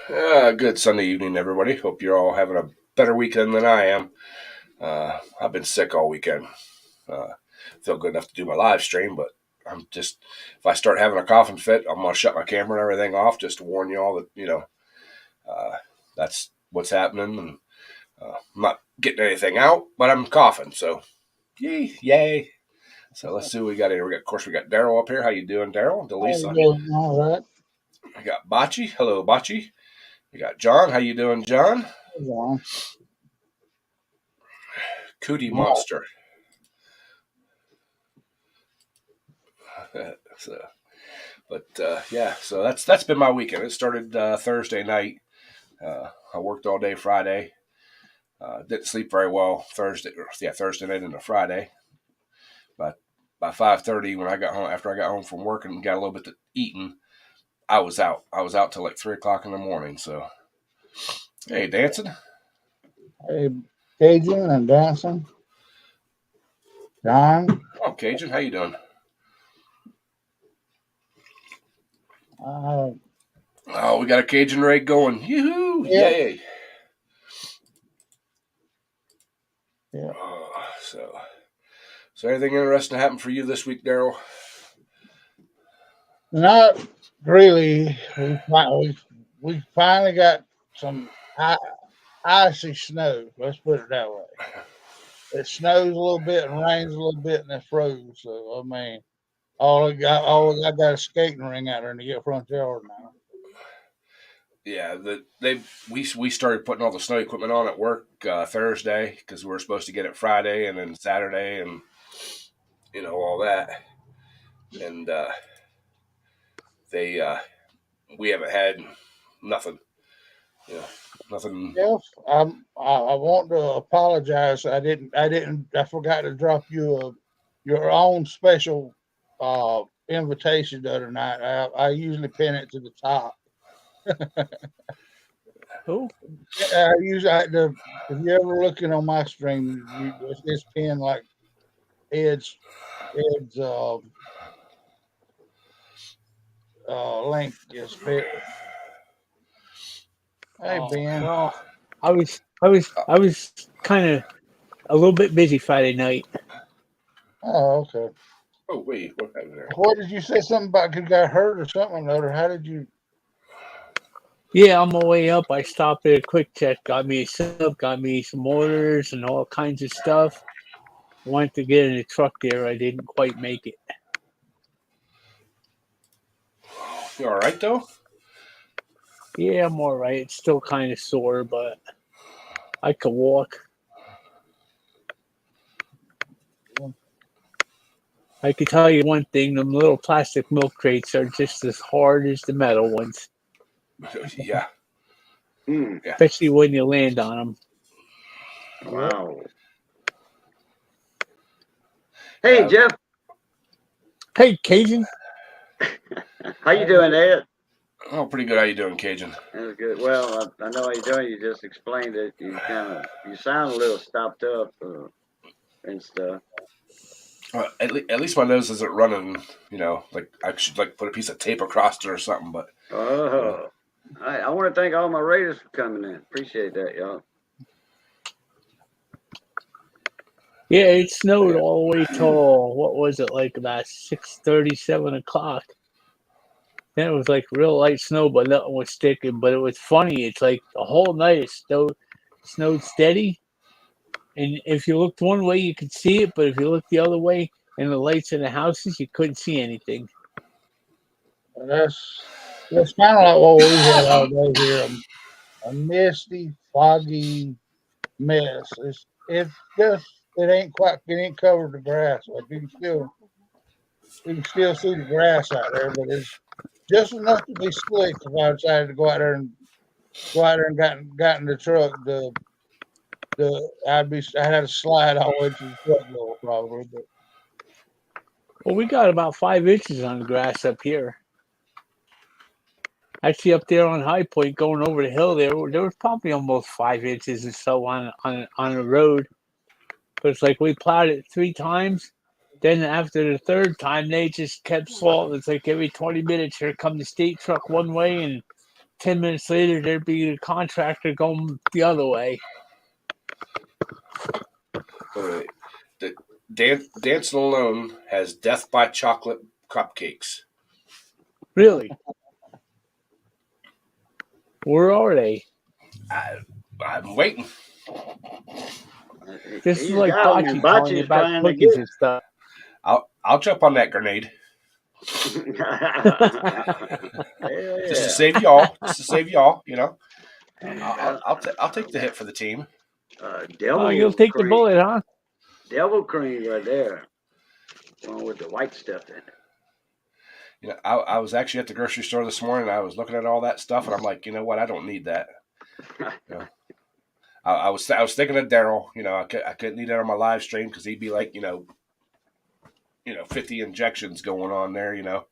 Good Sunday evening, everybody. Hope you're all having a better weekend than I am. I've been sick all weekend. Uh, feel good enough to do my live stream, but I'm just, if I start having a coughing fit, I'm going to shut my camera and everything off just to warn you all that, uh, that's what's happening. And I'm not getting anything out, but I'm coughing. So, yay, yay. So let's see what we got here. Of course, we got Daryl up here. How you doing, Daryl? How you Delisa. doing? All right. I got Bocce. Hello, Bocce. We got John. How you doing, John? John. Cootie Right. Monster. so, yeah, so that's been my weekend. It started Thursday night. I worked all day Friday. Didn't sleep very well Thursday night into Friday. But by 5:30, when I got home, after I got home from work and got a little bit to eating, I was out. I was out till like 3 o'clock in the morning. So, hey, dancing. Hey, Cajun and dancing. John. Oh, Cajun, how you doing? Uh, Oh, we got a Cajun rig going. Yoo-hoo! yeah. Yay! Yeah. So, anything interesting happened for you this week, Daryl? Not really. We finally got some icy snow. Let's put it that way. It snows a little bit and rains a little bit and it froze. So I mean, I got a skating ring out there in the front yard now. Yeah, we started putting all the snow equipment on at work Thursday because we were supposed to get it Friday and then Saturday and all that. And they we haven't had nothing. You know, nothing. Yes, I want to apologize. I forgot to drop you your own special invitation the other night. I usually pin it to the top. Who? I usually if you're ever looking on my stream, it's pinned like Ed's link is fit. Hey Ben. Well, I was kind of a little bit busy Friday night. Oh, okay. Oh wait, what happened there? What did you say something about you got hurt or something or other? How did you? Yeah, on my way up, I stopped at a quick check, got me a sub, got me some orders and all kinds of stuff. Wanted to get in a truck there, I didn't quite make it. You all right though? Yeah, I'm all right. It's still kind of sore, but I could walk. I could tell you one thing: them little plastic milk crates are just as hard as the metal ones, Yeah. Hmm. Yeah. especially when you land on them. Wow. Hey, Jeff. Hey, Cajun. How you doing, Ed? Oh, pretty good. How you doing, Cajun? That's good. Well, I know how you're doing. You just explained it. You sound a little stopped up and stuff. At least my nose isn't running. Like I should like put a piece of tape across it or something. But Oh, I want to thank all my Raiders for coming in. Appreciate that, y'all. Yeah, it snowed all the way till what was it, like about 6:30, 7 o'clock. Then it was like real light snow, but nothing was sticking. But it was funny. It's like the whole night it snowed steady, and if you looked one way, you could see it, but if you looked the other way, and the lights in the houses, you couldn't see anything. That's kind of like what we had all day here. A misty, foggy mess. It ain't quite it ain't covered the grass. Like you can still see the grass out there, but it's just enough to be slick. If I decided to go out there and got in the truck, I'd have to slide all the way to the truck door probably. But Well, we got about 5 inches on the grass up here. Actually, up there on High Point, going over the hill, there was probably almost 5 inches or so on the road. But it's like we plowed it 3 times. Then after the third time, they just kept salting. It's like every 20 minutes, here come the state truck one way and 10 minutes later, there'd be a contractor going the other way. Dancing Alone has Death by Chocolate cupcakes. Really? Where are they? I'm waiting. This He's is like got 'em, and Bocce telling you Bocce's about trying to cookies get. and stuff. I'll jump on that grenade Hell just to yeah. save y'all. Just to save y'all, you know. I'll take the hit for the team. Oh, Devil you'll take the cream. bullet, huh? Devil cream right there. One with the white stuff in it. You know, I was actually at the grocery store this morning. And I was looking at all that stuff, and I'm like, you know what? I don't need that. You know, I was thinking of Daryl. You know, I couldn't need that on my live stream because he'd be like, 50 injections going on there. You know.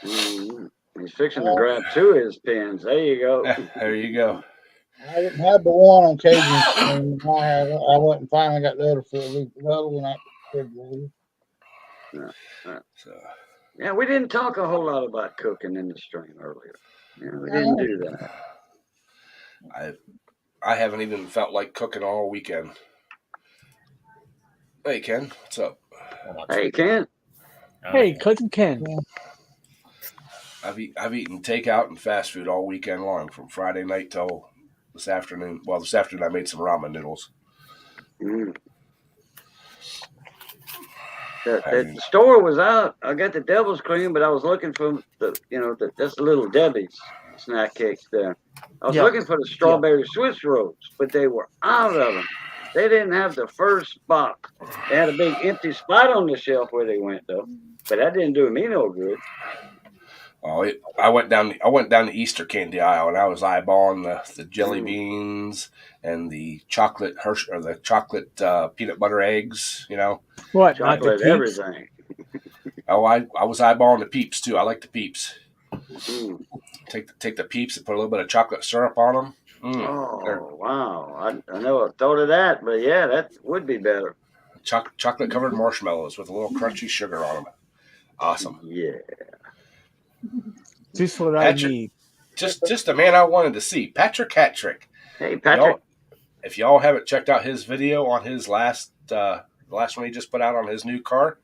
Mm-hmm. He's fixing to grab 2 of his pins. There you go. There you go. I didn't have the one on Cajun stream. I went and finally got the other for the other one I could believe. So Yeah, we didn't talk a whole lot about cooking in the stream earlier. Yeah, we didn't do that. I haven't even felt like cooking all weekend. Hey Ken, what's up? Hey, Ken. Hey, cousin Ken. I've eaten takeout and fast food all weekend long, from Friday night till this afternoon. Well, this afternoon I made some ramen noodles. Mm. The store was out. I got the devil's cream, but I was looking for that's the little Debbie's snack cakes there. I was looking for the strawberry Swiss rolls, but they were out of them. They didn't have the first box. They had a big empty spot on the shelf where they went though, but that didn't do me no good. Oh, I went down the Easter candy aisle and I was eyeballing the jelly beans and the chocolate Hershey or the chocolate peanut butter eggs. You know, What? Chocolate, everything. Oh, I was eyeballing the Peeps too. I like the Peeps. Mm. Take the Peeps and put a little bit of chocolate syrup on them. Oh wow! I never thought of that, but yeah, that would be better. Chocolate covered marshmallows with a little crunchy sugar on them. Awesome. Yeah. Just what Patrick, I need. Just a man I wanted to see. Patrick Hattrick. Hey, Patrick. If y'all haven't checked out his video on his last one he just put out on his new car,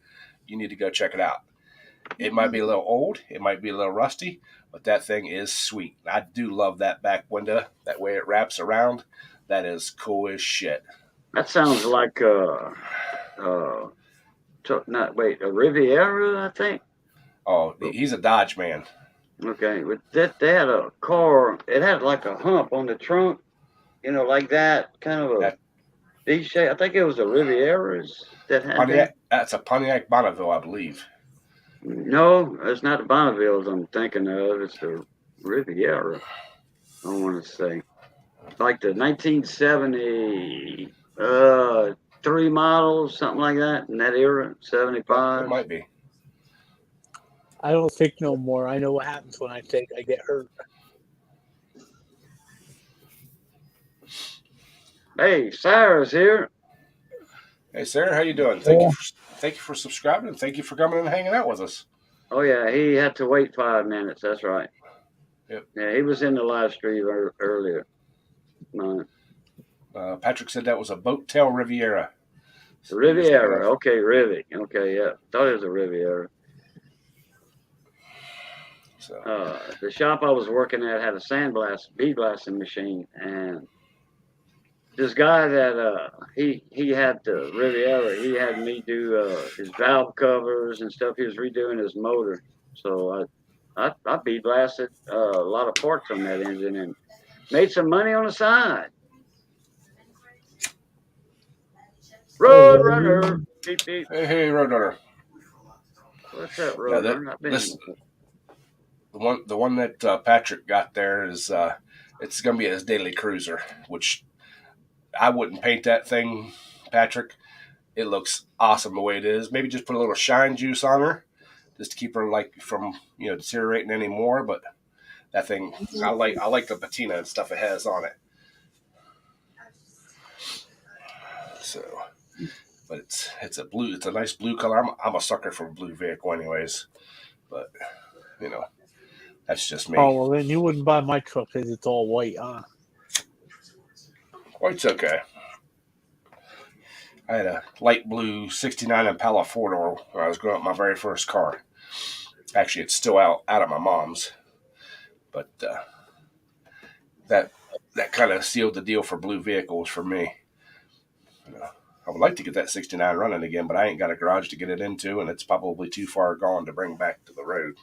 you need to go check it out. It might be a little old, it might be a little rusty, but that thing is sweet. I do love that back window, that way it wraps around. That is cool as shit. That sounds like a Riviera, I think. Oh, he's a Dodge man. Okay, but they had a car. It had like a hump on the trunk, like that, kind of a D shape. I think it was a Riviera's that had Pontiac. That's a Pontiac Bonneville, I believe. No, it's not the Bonnevilles I'm thinking of. It's the Riviera. I want to say, like the 1973 models, something like that, in that era, 75. It might be. I don't think no more. I know what happens when I think I get hurt. Hey, Sarah's here. Hey, Sarah, how you doing? Thank you for subscribing, and thank you for coming and hanging out with us. Oh yeah, he had to wait 5 minutes. That's right. Yep. Yeah, he was in the live stream earlier. Patrick said that was a Boat Tail Riviera. Riviera. Okay, Rivi. Okay, yeah. Thought it was a Riviera. So. The shop I was working at had a bead blasting machine, and this guy that he had the Riviera, he had me do his valve covers and stuff. He was redoing his motor, so I bead blasted a lot of parts on that engine and made some money on the side. Roadrunner. Beep, beep. Hey, Roadrunner. What's up, Roadrunner? The one that Patrick got there is it's going to be his daily cruiser, which I wouldn't paint that thing, Patrick. It looks awesome the way it is. Maybe just put a little shine juice on her, just to keep her from deteriorating anymore. But that thing, I like the patina and stuff it has on it. So, but it's a nice blue color. I'm a sucker for a blue vehicle, anyways. But That's just me. Oh well, then you wouldn't buy my truck because it's all white, huh? Well, it's okay. I had a light blue '69 Impala 4-door when I was growing up my very first car. Actually, it's still out of my mom's, but that kind of sealed the deal for blue vehicles for me. I would like to get that '69 running again, but I ain't got a garage to get it into, and it's probably too far gone to bring back to the road.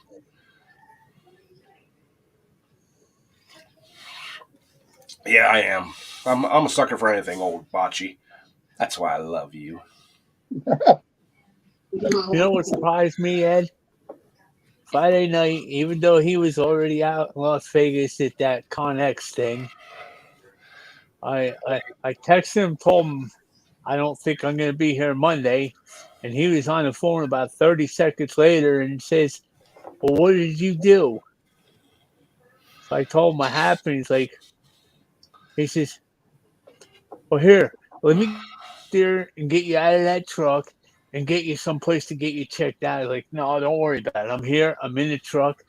Yeah, I am. I'm a sucker for anything old, Bocce. That's why I love you. You know what surprised me, Ed? Friday night, even though he was already out in Las Vegas at that ConX thing, I texted him, told him I don't think I'm going to be here Monday, and he was on the phone about 30 seconds later and says, "Well, what did you do?" So I told him what happened. He says, "Well, here, let me there and get you out of that truck and get you someplace to get you checked out." I was like, "No, don't worry about it. I'm here. I'm in the truck.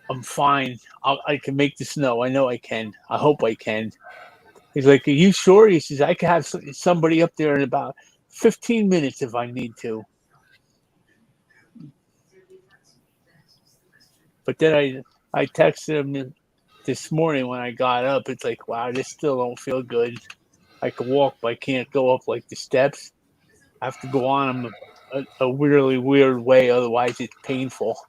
I'm fine. I can make the snow. I know I can. I hope I can." He's like, "Are you sure?" He says, "I can have somebody up there in about 15 minutes if I need to." But then I texted him this morning when I got up. It's like, wow, this still don't feel good. I can walk, but I can't go up like the steps. I have to go on them a really weird way. Otherwise, it's painful.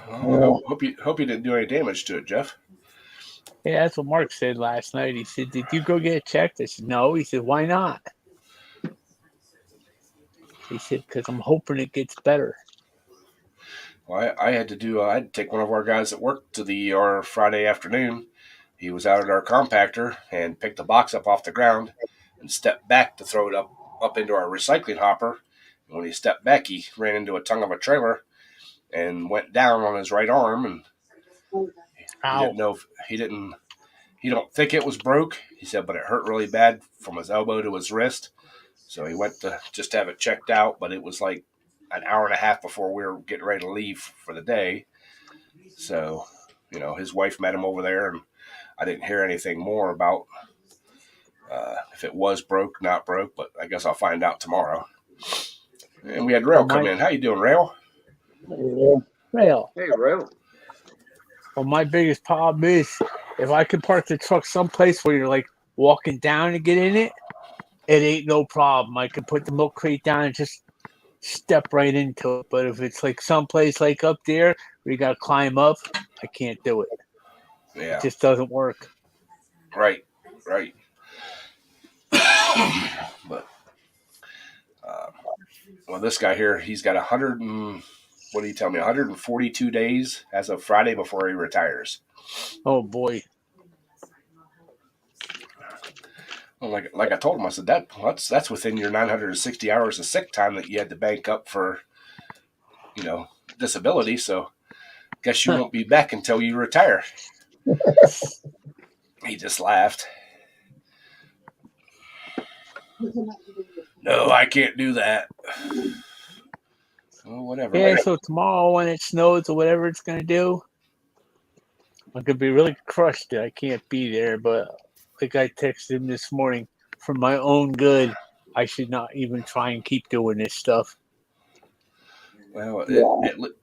Well, hope you didn't do any damage to it, Jeff. Yeah, that's what Mark said last night. He said, "Did you go get it checked?" I said, "No." He said, "Why not?" He said, "Because I'm hoping it gets better." Well, I had to take one of our guys at work to the ER Friday afternoon. He was out at our compactor and picked the box up off the ground and stepped back to throw it up into our recycling hopper. And when he stepped back, he ran into a tongue of a trailer and went down on his right arm. And he Ow. didn't know if he don't think it was broke. He said, but it hurt really bad from his elbow to his wrist. So he went to just have it checked out, but it was like an hour and a half before we were getting ready to leave for the day. So, his wife met him over there, and I didn't hear anything more about if it was broke, not broke, but I guess I'll find out tomorrow. And we had Rail come in. How you doing, Rail? Rail. Hey, Rail. Well, my biggest problem is if I could park the truck someplace where you're like walking down to get in it, it ain't no problem. I could put the milk crate down and just step right into it. But if it's like someplace like up there where you got to climb up, I can't do it. Yeah. It just doesn't work. Right. But, well, this guy here, he's got 142 days as of Friday before he retires. Oh boy. Well, like I told him, I said that's within your 960 hours of sick time that you had to bank up for, disability. So, guess you won't be back until you retire. He just laughed. No, I can't do that. Well, whatever. Yeah, so tomorrow when it snows or whatever it's going to do, I could be really crushed that I can't be there. But like I texted him this morning, for my own good, I should not even try and keep doing this stuff. Well,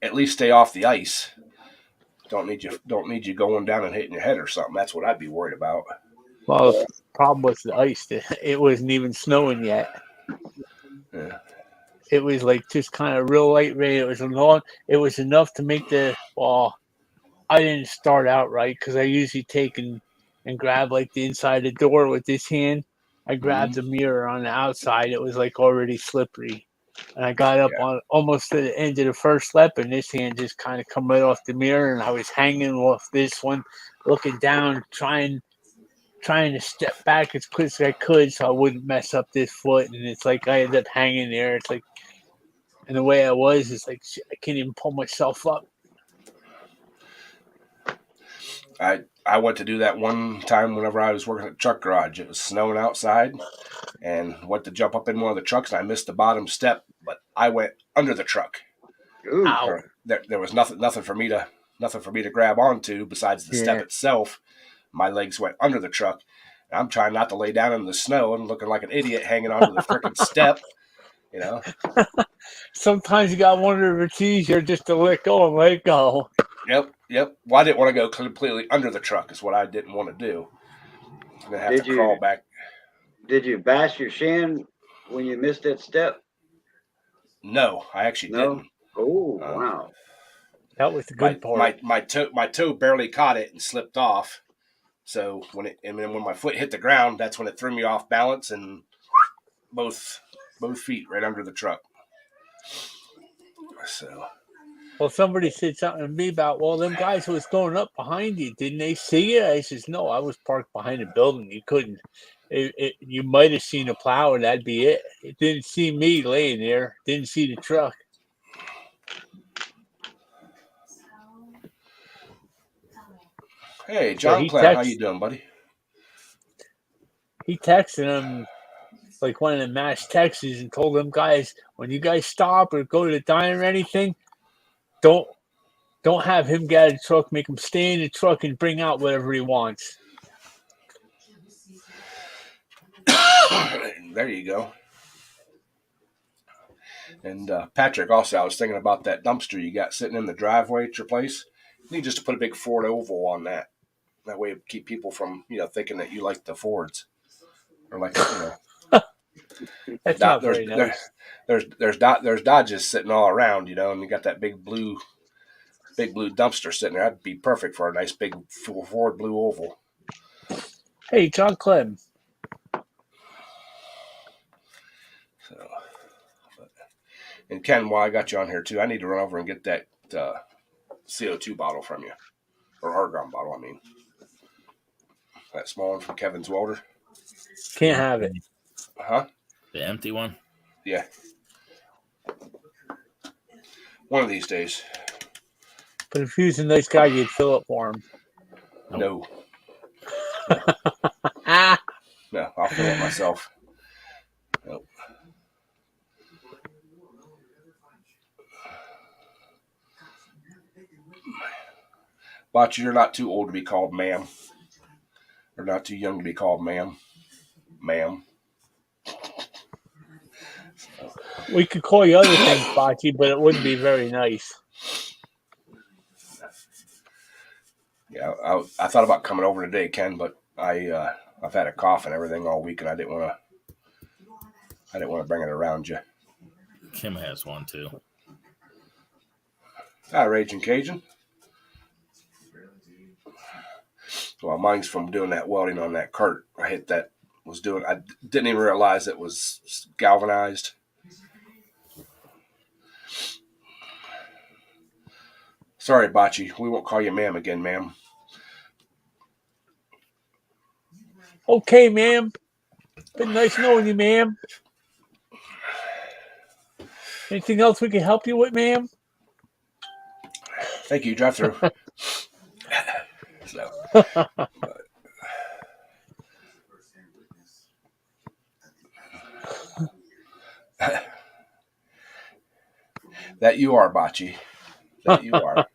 at least stay off the ice. Don't need you going down and hitting your head or something. That's what I'd be worried about. Well, the problem was the ice. It wasn't even snowing yet. Yeah. It was like just kind of real light rain. It was enough to make I didn't start out right because I usually take and grab like the inside of the door with this hand. I grabbed the mirror on the outside. It was like already slippery. And I got up on almost to the end of the first lap, and this hand just kind of come right off the mirror, and I was hanging off this one, looking down, trying to step back as quick as I could so I wouldn't mess up this foot. And it's like I ended up hanging there. It's like, and the way I was, it's like I can't even pull myself up. I went to do that one time whenever I was working at the truck garage. It was snowing outside, and went to jump up in one of the trucks, and I missed the bottom step, but I went under the truck. Ooh. Ow. There was nothing for me to grab onto besides the step Yeah. itself. My legs went under the truck. And I'm trying not to lay down in the snow and looking like an idiot hanging onto the freaking step. You know. Sometimes you got wonder if it's easier just to let go and let go. Yep. Well, I didn't want to go completely under the truck. Is what I didn't want to do. I'm gonna have Did to crawl you back. did you bash your shin when you missed that step? No, I actually No. didn't. Oh Uh, wow. That was the my good part. my toe barely caught it and slipped off. So then when my foot hit the ground, that's when it threw me off balance and both feet right under the truck. So Well, somebody said something to me about, well, them guys who was going up behind you, didn't they see you? I says, no, I was parked behind a building. You couldn't. You might have seen a plow, and that'd be it. It didn't see me laying there. Didn't see the truck. hey, So John Clem, how you doing, buddy? he texted him like one of the mass texts and told them guys, when you guys stop or go to the diner or anything, don't have him get out of the truck. Make him stay in the truck and bring out whatever he wants. There you go. And Patrick, also, I was thinking about that dumpster you got sitting in the driveway at your place. You need just to put a big Ford oval on that. That way, it keep people from thinking that you like the Fords or like That's not very nice. There's Dodges sitting all around, and you got that big blue dumpster sitting there. That'd be perfect for a nice big Ford blue oval. Hey, John Clem. So, and Ken, while I got you on here too, I need to run over and get that CO2 bottle from you, or argon bottle. I mean, that small one from Kevin's Welder. Can't have it. Huh? The empty one? Yeah. One of these days. But if he was a nice guy, you'd fill it for him. No. Ah. No, I'll fill it myself. Nope. But you're not too old to be called ma'am. Or not too young to be called ma'am. Ma'am. We could call you other things, Bocce, but it wouldn't be very nice. Yeah, I thought about coming over today, Ken, but I've had a cough and everything all week, and I didn't want to bring it around you. Kim has one too. Hi, Raging Cajun. Well, mine's from doing that welding on that cart. I didn't even realize it was galvanized. Sorry, Bocce. We won't call you ma'am again, ma'am. Okay, ma'am. Been nice knowing you, ma'am. Anything else we can help you with, ma'am? Thank you. Drive through. So, that you are, Bocce. That you are.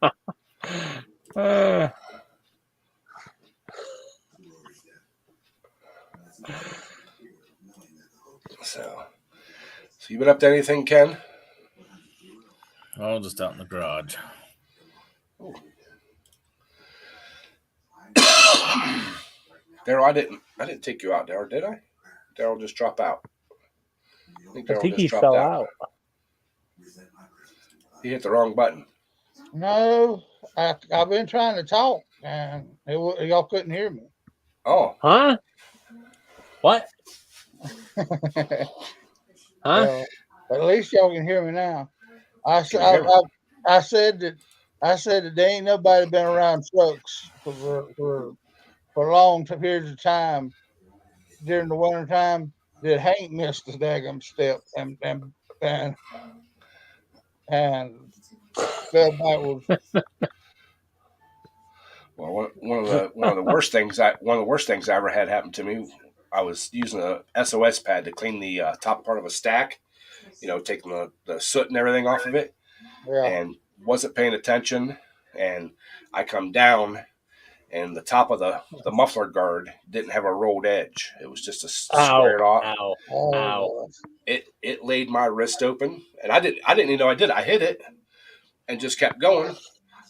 So you been up to anything, Ken? Oh, just out in the garage. Daryl, I didn't take you out, Daryl, did I? Daryl just drop out. I think he fell out. He hit the wrong button. No, I've been trying to talk, and y'all couldn't hear me. Oh. Huh? What? Huh? So, at least y'all can hear me now. I said that there ain't nobody been around trucks for long periods of time during the winter time that ain't missed the daggum step and fell backwards. Well, one of the worst things I ever had happen to me. I was using a SOS pad to clean the top part of a stack, taking the soot and everything off of it. Yeah. and wasn't paying attention, and I come down, and the top of the muffler guard didn't have a rolled edge. It was just a Ow, squared off. ow, Oh, ow. God. It laid my wrist open, and I didn't even know I did. I hit it and just kept going,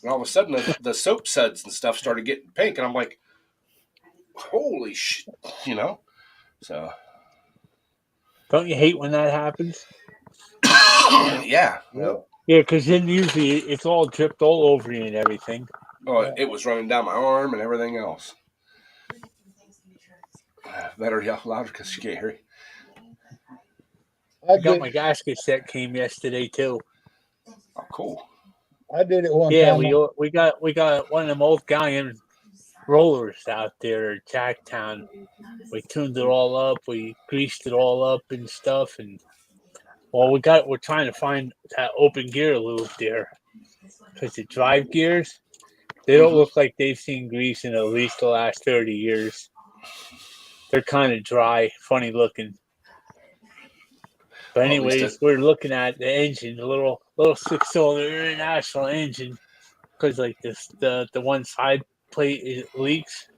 and all of a sudden the soap suds and stuff started getting pink, and I'm like, holy shit, you know. So Don't you hate when that happens? yeah, Yeah, because then usually it's all dripped all over you and everything. oh, it was running down my arm and everything else. Better yell louder because you can't hear you. I I got did. my gasket set came yesterday too. Oh, cool. I did it one Yeah, time. we got one of them old Galleon rollers out there at Jacktown. We tuned it all up. We greased it all up and stuff. And well, we're trying to find that open gear lube there because the drive gears they don't look like they've seen grease in at least the last 30 years. They're kind of dry, funny looking. But Well, at least anyways, we're looking at the engine, the little 6-cylinder international engine, because like the one side plate leaks.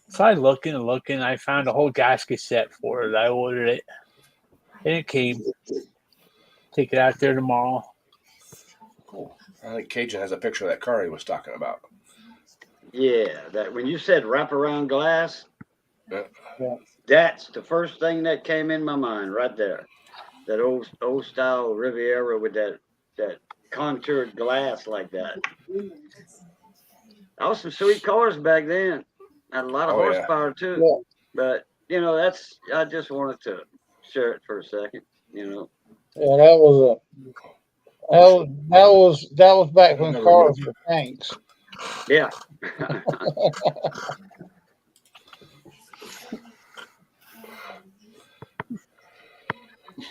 So I looking and looking. I found a whole gasket set for it. I ordered it, and it came. Take it out there tomorrow. Cool. I think Cajun has a picture of that car he was talking about. Yeah, that when you said wraparound glass, Yeah. Yeah. that's the first thing that came in my mind right there. That old style Riviera with that contoured glass like that. That was some sweet cars back then. Had a lot of Oh, yeah. horsepower too. Yeah. But I just wanted to share it for a second. You know. Yeah, that was back when Never cars moved. were tanks. Yeah.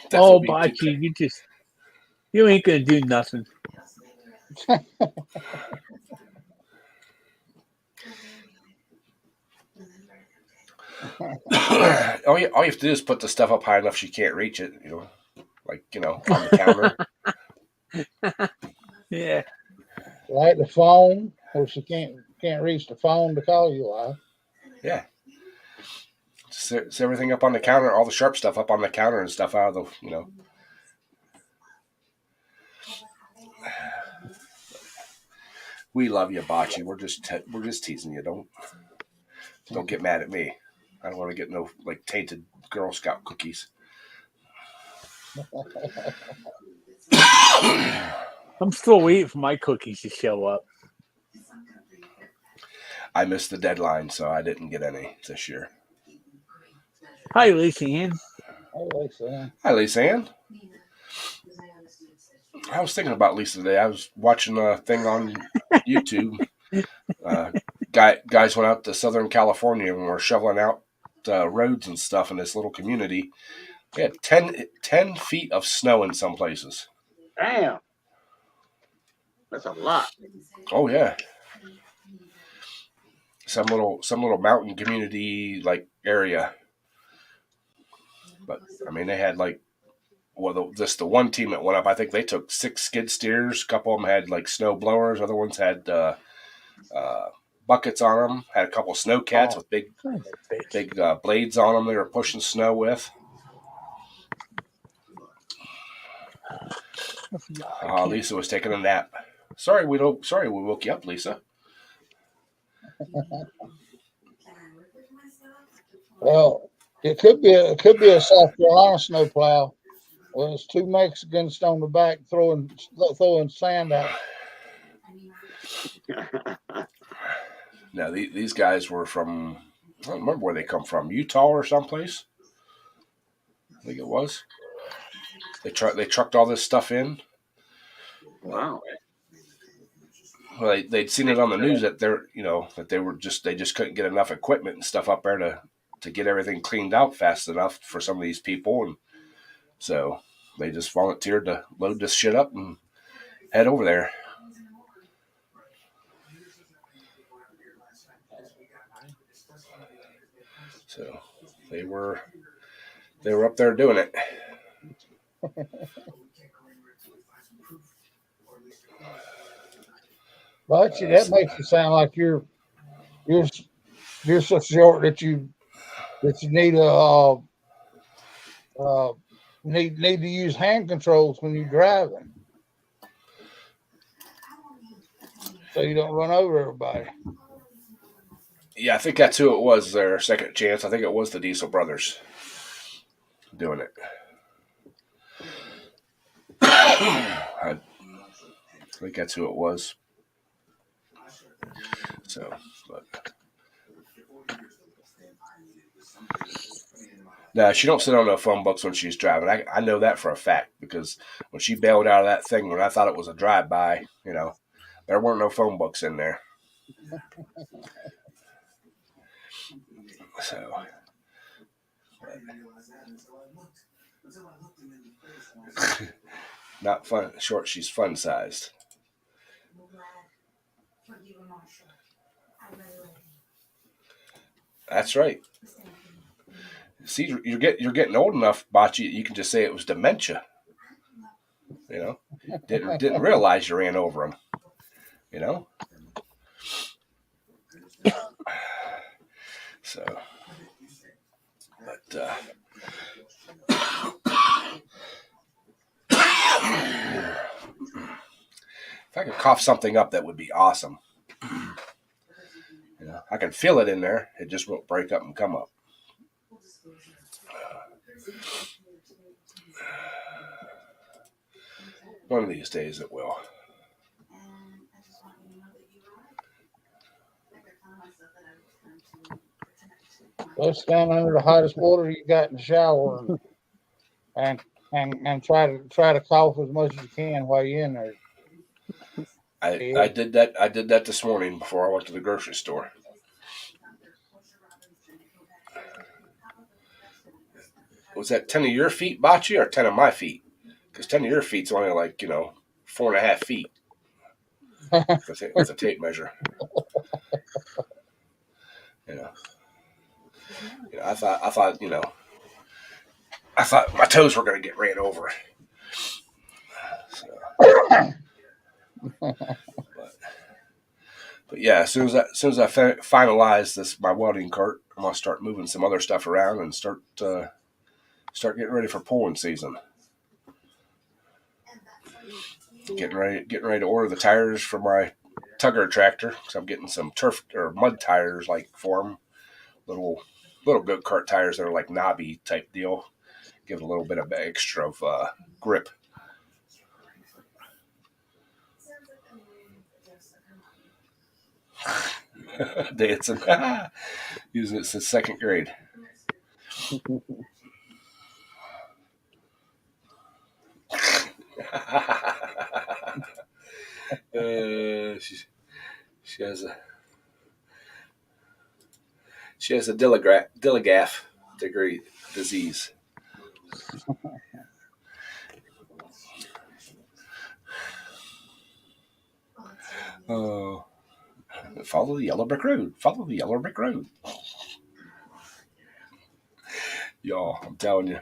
That's Oh, what we did. Bocce, you ain't gonna do nothing. all you have to do is put the stuff up high enough she can't reach it. On the counter. Yeah. Like the phone, or she can't reach the phone to call you on. Yeah. Just everything up on the counter, all the sharp stuff up on the counter and stuff out of the. We love you, Bocce. We're just teasing you. Don't get mad at me. I don't want to get no tainted Girl Scout cookies. I'm still waiting for my cookies to show up. I missed the deadline, so I didn't get any this year. Hi, Lisa Ann. Hi, Lisa Ann. I was thinking about Lisa today. I was watching a thing on YouTube. Guys went out to Southern California and were shoveling out roads and stuff in this little community. They had 10 feet of snow in some places. Damn. That's a lot. Oh yeah. Some little mountain community area. But I mean, they had the one team that went up. I think they took 6 skid steers. A couple of them had snow blowers. Other ones had buckets on them. Had a couple of snow cats with big blades on them. They were pushing snow with. Lisa was taking a nap. Sorry, we woke you up, Lisa. Well, it could be a South Carolina snowplow. Well, it's 2 Mexicans on the back throwing sand out. Now these guys were from, I don't remember where they come from, Utah or someplace. I think it was. They trucked all this stuff in. Wow. Well, they'd seen it on the news that they just couldn't get enough equipment and stuff up there to get everything cleaned out fast enough for some of these people, and so they just volunteered to load this shit up and head over there. So they were up there doing it. But that makes you sound like you're so short that you need a need to use hand controls when you're driving, so you don't run over everybody. Yeah, I think that's who it was. Their second chance. I think it was the Diesel brothers doing it. I think that's who it was. So, but no, she don't sit on no phone books when she's driving. I know that for a fact because when she bailed out of that thing when I thought it was a drive-by, there weren't no phone books in there. So, not fun. Short. She's fun-sized. That's right. See, you're getting old enough, Bocce. You can just say it was dementia. Didn't realize you ran over him. So, but if I could cough something up, that would be awesome. I can feel it in there. It just won't break up and come up. One of these days it will. Go stand under the hottest water you got in the shower and try to cough as much as you can while you're in there. I did that. I did that this morning before I went to the grocery store. Was that 10 of your feet, Bocce, or 10 of my feet? Because 10 of your feet's only like 4.5 feet with a tape measure. I thought my toes were going to get ran over. So. But yeah, as soon as I finalize my welding cart, I'm gonna start moving some other stuff around and start getting ready for pulling season. Getting ready to order the tires for my Tugger tractor because I'm getting some turf or mud tires for them, little go kart tires that are like knobby type deal. Give it a little bit of extra of grip. Dancing, using it since second grade. She has a Dilligaff degree disease. Oh, follow the yellow brick road. Follow the yellow brick road. Y'all, I'm telling you.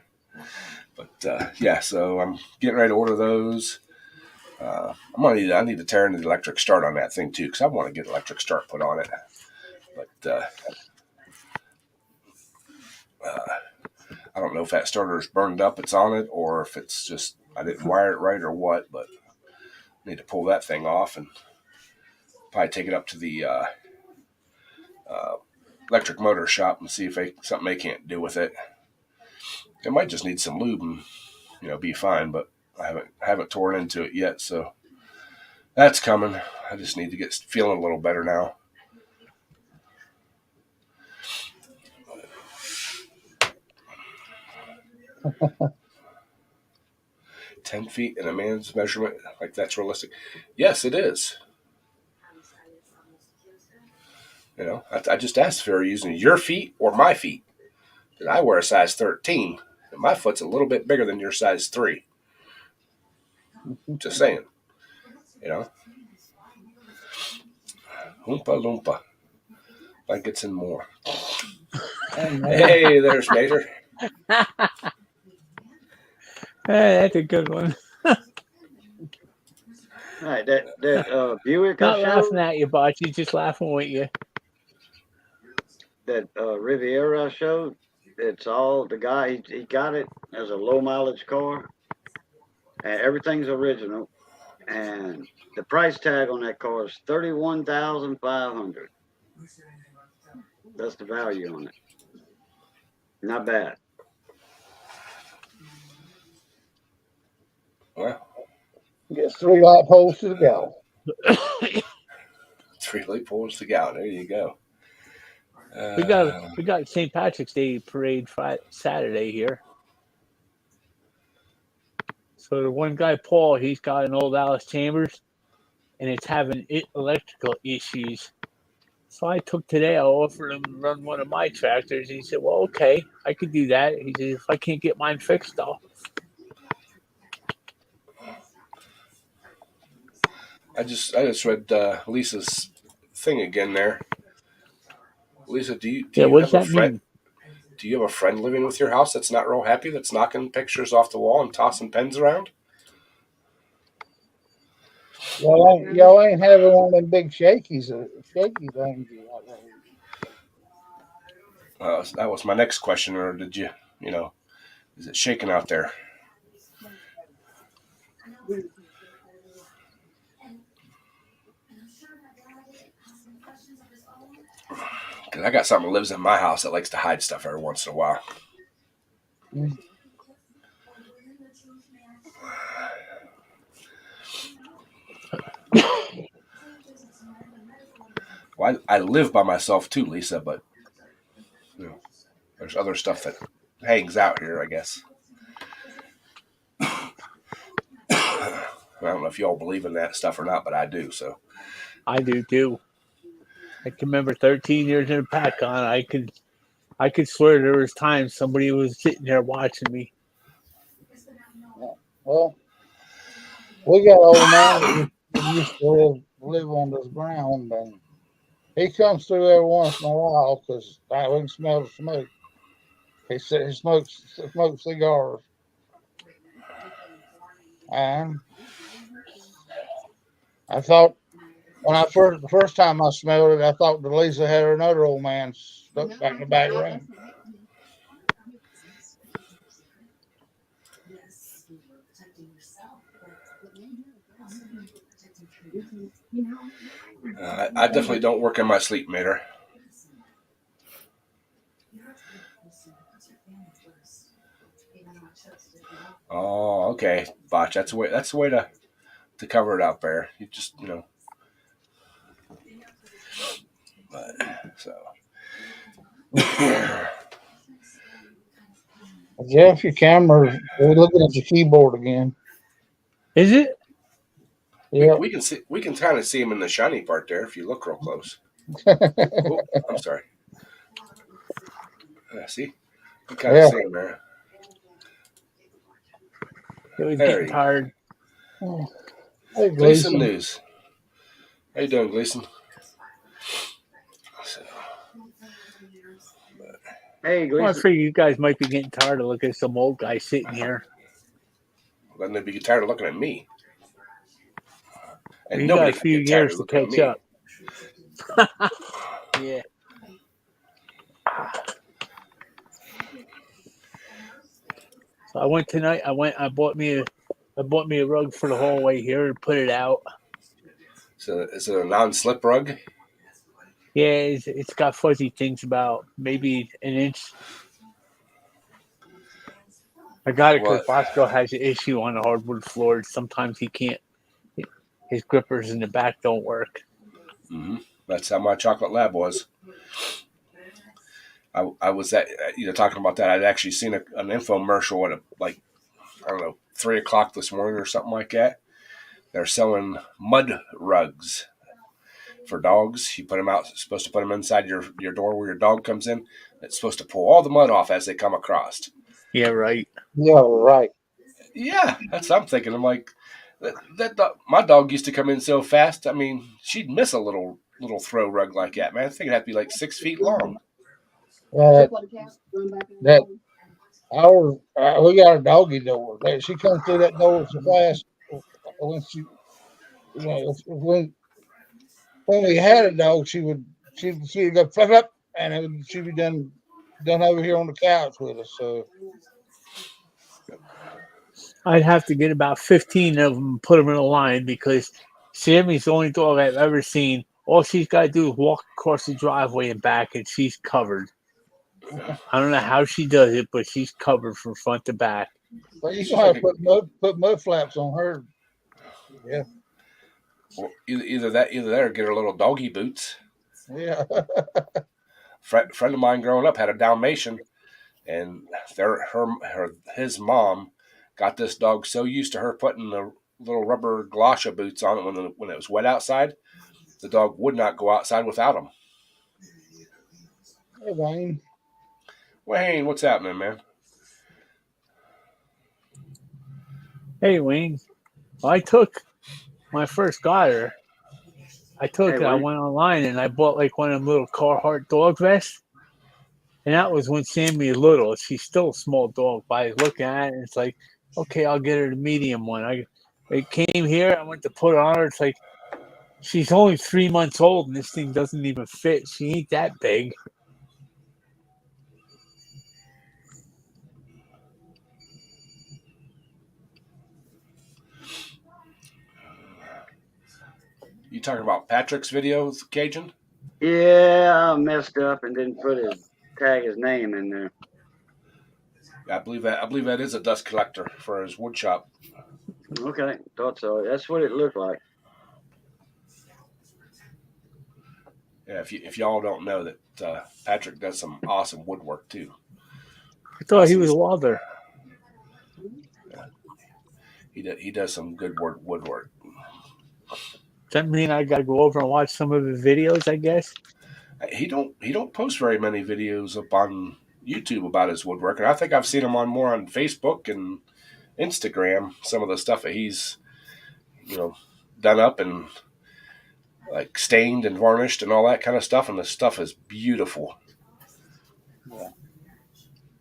But yeah, so I'm getting ready to order those. I need to tear into the electric start on that thing too because I want to get electric start put on it. But I don't know if that starter is burned up, it's on it, or if it's just I didn't wire it right or what. But I need to pull that thing off and probably take it up to the electric motor shop and see if something they can't do with it. It might just need some lube and be fine, but I haven't torn into it yet, so that's coming. I just need to get feeling a little better now. But 10 feet in a man's measurement, like that's realistic? Yes, it is. I just asked if they were using your feet or my feet. And I wear a size 13, and my foot's a little bit bigger than your size 3. Just saying. Oompa Loompa. Blankets and more. Hey, there's Mater. Hey, that's a good one. right, that Buick I Not laughing showed, at you, but he's just laughing with you. that Riviera I showed, it's all the guy. He got it as a low mileage car, and everything's original. And the price tag on that car is $31,500. That's the value on it. Not bad. Well, Gets 3 light poles to the gallon. 3 light poles to gallon. There you go. We got St. Patrick's Day parade Saturday here. So the one guy, Paul, he's got an old Alice Chambers, and it's having electrical issues. So I took today. I offered him to run one of my tractors. He said, "Well, okay, I could do that." He said, "If I can't get mine fixed, though." I just read Lisa's thing again there. Lisa, do you What have does a that friend? mean? Do you have a friend living with your house that's not real happy? That's knocking pictures off the wall and tossing pens around? Y'all ain't having one of them big shaky things. That was my next question. Or did you, is it shaking out there? Because I got something that lives in my house that likes to hide stuff every once in a while. Well, I live by myself too, Lisa, but there's other stuff that hangs out here, I guess. I don't know if y'all believe in that stuff or not, but I do. So I do too. I can remember 13 years in a pack on. I could swear there was times somebody was sitting there watching me. Well, we got an old man that used to live on this ground, and he comes through every once in a while because we can smell the smoke. He said he smokes cigars, and I thought the first time I smelled it, I thought that Lisa had another old man stuck back in the back room. I definitely don't work in my sleep, Mater. Oh, okay, Botch. That's the way to cover it up there. You just But so. Jeff, your camera. We're looking at your keyboard again. Is it? Yeah. We can kind of see him in the shiny part there if you look real close. Oh, I'm sorry. See? You kind of see him there. It was getting tired. Hey, Gleason News. How you doing, Gleason? Hey, Gleason. Well, I figure you guys might be getting tired of looking at some old guy sitting here. Then they'd be tired of looking at me. And you nobody got a few years to catch up. Yeah. So I went tonight. I bought me a rug for the hallway here and put it out. So is it a non-slip rug? Yeah, it's got fuzzy things about maybe an inch. I got it because Bosco has an issue on the hardwood floors. Sometimes he can't. His grippers in the back don't work. Mm-hmm. That's how my chocolate lab was. I was talking about that. I'd actually seen an infomercial at 3:00 this morning or something like that. They're selling mud rugs for dogs. You put them out. Supposed to put them inside your door where your dog comes in. It's supposed to pull all the mud off as they come across. Yeah, right. Yeah, right. Yeah, that's what I'm thinking. I'm like, my dog used to come in so fast. I mean, she'd miss a little throw rug like that, man. I think it'd have to be like 6 feet long. We got a doggy door. She comes through that door so fast when when we had a dog, she'd go flap up, and she'd be done over here on the couch with us. So I'd have to get about 15 of them and put them in a line because Sammy's the only dog I've ever seen. All she's got to do is walk across the driveway and back, and she's covered. I don't know how she does it, but she's covered from front to back. but you gonna have to put mud flaps on her. Yeah, Well, either that or get her little doggy boots. yeah. Friend of mine growing up had a Dalmatian, and his mom got this dog so used to her putting the little rubber galosha boots on it when it was wet outside, the dog would not go outside without them. Hey, Wayne. Wayne, what's happening, man? Hey, Wayne. I took my first garter. I went online and I bought like one of them little Carhartt dog vests. And that was when Sammy was little. She's still a small dog, but I was looking at it and it's like, okay, I'll get her the medium one. It came here, I went to put it on her. It's like, she's only 3 months old and this thing doesn't even fit. She ain't that big. You talking about Patrick's videos, Cajun? Yeah, I messed up and didn't tag his name in there. I believe that is a dust collector for his wood shop. Okay, thought so. That's what it looked like. Yeah, if y'all don't know that Patrick does some awesome woodwork too. I thought he was a welder. Yeah. He does some good woodwork. Does that mean I got to go over and watch some of his videos, I guess? He don't post very many videos up on YouTube about his woodwork, and I think I've seen him more on Facebook and Instagram. Some of the stuff that he's done up and like stained and varnished and all that kind of stuff, and the stuff is beautiful. Yeah.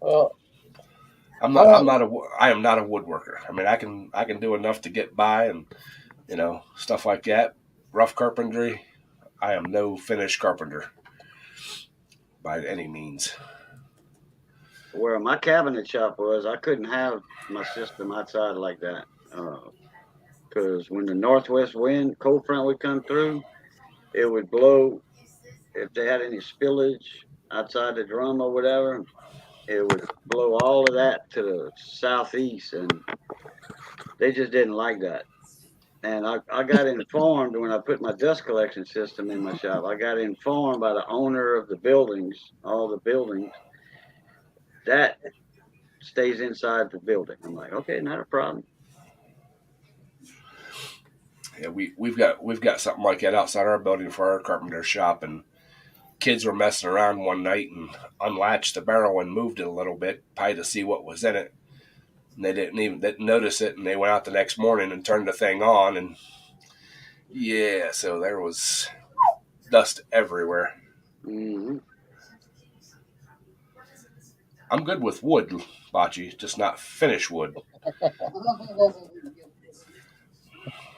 I am not a woodworker. I mean, I can do enough to get by and stuff like that. Rough carpentry. I am no finished carpenter by any means. Where my cabinet shop was, I couldn't have my system outside like that. Because when the northwest wind, cold front would come through, it would blow. If they had any spillage outside the drum or whatever, it would blow all of that to the southeast, and they just didn't like that. And I got informed when I put my dust collection system in my shop. I got informed by the owner of the buildings, all the buildings, that stays inside the building. I'm like, okay, not a problem. Yeah, we've got something like that outside our building for our carpenter shop, and kids were messing around one night and unlatched the barrel and moved it a little bit, probably to see what was in it. And they didn't notice it, and they went out the next morning and turned the thing on, and yeah, so there was dust everywhere. Mm-hmm. I'm good with wood, Bocce, just not finished wood.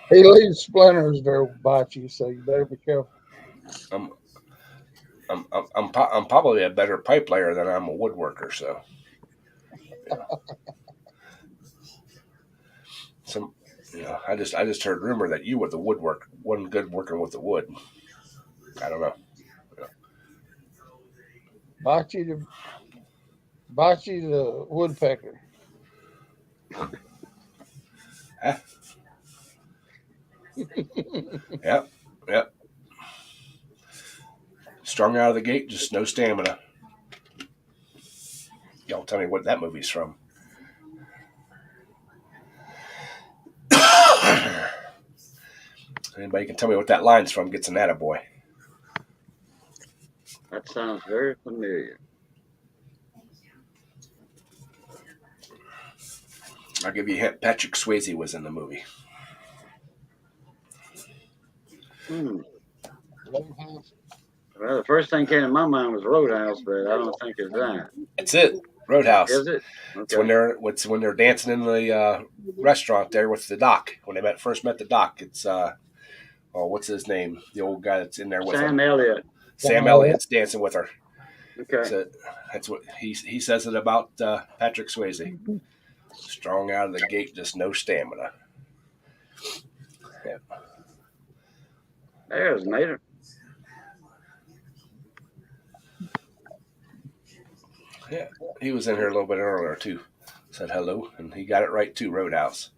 He leaves splinters there, Bocce, so you better be careful. I'm probably a better pipe layer than I'm a woodworker, so. I just heard rumor that you were the one good working with the wood. I don't know. Bocce the woodpecker. Huh? Yep. Strung out of the gate, just no stamina. Y'all tell me what that movie's from. Anybody can tell me what that line's from gets an attaboy. That sounds very familiar. I'll give you a hint. Patrick Swayze was in the movie. Well, the first thing came to my mind was Roadhouse, but I don't think it's that. That's it. Roadhouse. Is it? Okay. It's when they're dancing in the restaurant there with the doc. When they first met the doc, it's oh, what's his name? The old guy that's in there with Sam him. Elliott. Sam Elliott's dancing with her. Okay. So that's what he says it about Patrick Swayze. Strong out of the gate, just no stamina. Yeah. There's Mater. Yeah, he was in here a little bit earlier too. Said hello, and he got it right too. Roadhouse.